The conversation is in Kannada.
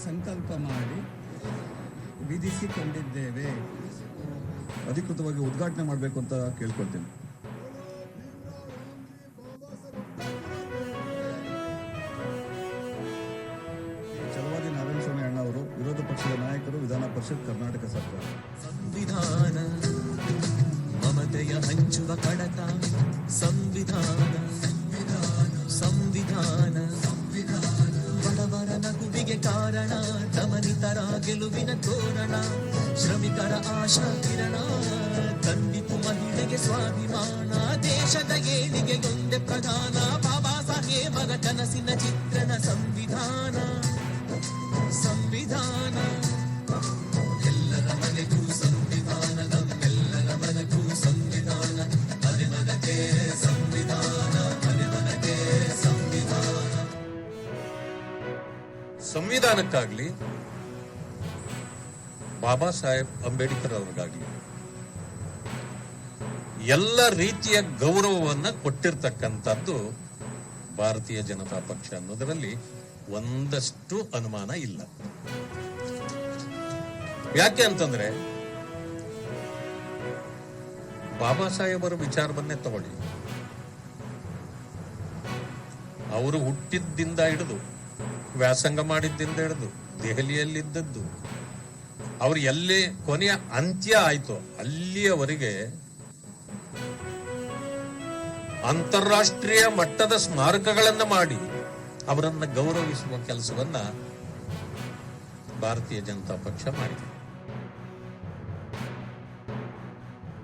ಸಂಕಲ್ಪ ಮಾಡಿ ವಿಧಿಸಿಕೊಂಡಿದ್ದೇವೆ. ಅಧಿಕೃತವಾಗಿ ಉದ್ಘಾಟನೆ ಮಾಡಬೇಕು ಅಂತ ಕೇಳ್ಕೊಳ್ತೀನಿ. ಛಲವಾದಿ ನಾರಾಯಣಸ್ವಾಮಿ ಅಣ್ಣ ಅವರು, ವಿರೋಧ ಪಕ್ಷದ ನಾಯಕರು, ವಿಧಾನ ಪರಿಷತ್, ಕರ್ನಾಟಕ ಸರ್ಕಾರ. ಸಂವಿಧಾನ ಮಮತೆಯ ಹಂಚುವ ಕಡತ, ಸಂವಿಧಾನ ಸಂವಿಧಾನ ಬಡವರ ನಗುವಿಗೆ ಕಾರಣ, ದಮನಿತರ ಗೆಲುವಿನ ತೋರಣ, ಶ್ರಮಿಕರ ಆಶಾ ಕಿರಣ, ಕಂದಿತು ಮಹಿಳೆಗೆ ಸ್ವಾಭಿಮಾನ, ದೇಶದ ಏಳಿಗೆಗೊಂದೆ ಪ್ರಧಾನ, ಬಾಬಾ ಸಾಹೇಬರ ಕನಸಿನ ಚಿತ್ರಣ, ಸಂವಿಧಾನ ಸಂವಿಧಾನ ಎಲ್ಲರ ಮನೆಗೂ ಸಂವಿಧಾನ, ನಮ್ಮೆಲ್ಲರ ಮನೆಗೂ ಸಂವಿಧಾನ, ಮನೆ ಮನಕ್ಕೆ ಸಂವಿಧಾನ, ಮನೆ ಮನಕ್ಕೆ ಸಂವಿಧಾನ. ಸಂವಿಧಾನಕ್ಕಾಗ್ಲಿ ಬಾಬಾ ಸಾಹೇಬ್ ಅಂಬೇಡ್ಕರ್ ಅವ್ರಿಗಾಗ್ಲಿ ಎಲ್ಲ ರೀತಿಯ ಗೌರವವನ್ನ ಕೊಟ್ಟಿರ್ತಕ್ಕಂಥದ್ದು ಭಾರತೀಯ ಜನತಾ ಪಕ್ಷ ಅನ್ನೋದರಲ್ಲಿ ಒಂದಷ್ಟು ಅನುಮಾನ ಇಲ್ಲ. ಯಾಕೆ ಅಂತಂದ್ರೆ ಬಾಬಾ ಸಾಹೇಬರ ವಿಚಾರವನ್ನೇ ತಗೊಳ್ಳಿ. ಅವರು ಹುಟ್ಟಿದ್ದಿಂದ ಹಿಡಿದು ವ್ಯಾಸಂಗ ಮಾಡಿದ್ದಿಂದ ಹಿಡಿದು ದೆಹಲಿಯಲ್ಲಿದ್ದದ್ದು, ಅವ್ರು ಎಲ್ಲೇ ಕೊನೆಯ ಅಂತ್ಯ ಆಯ್ತು ಅಲ್ಲಿಯವರೆಗೆ ಅಂತಾರಾಷ್ಟ್ರೀಯ ಮಟ್ಟದ ಸ್ಮಾರಕಗಳನ್ನ ಮಾಡಿ ಅವರನ್ನ ಗೌರವಿಸುವ ಕೆಲಸವನ್ನ ಭಾರತೀಯ ಜನತಾ ಪಕ್ಷ ಮಾಡಿದೆ.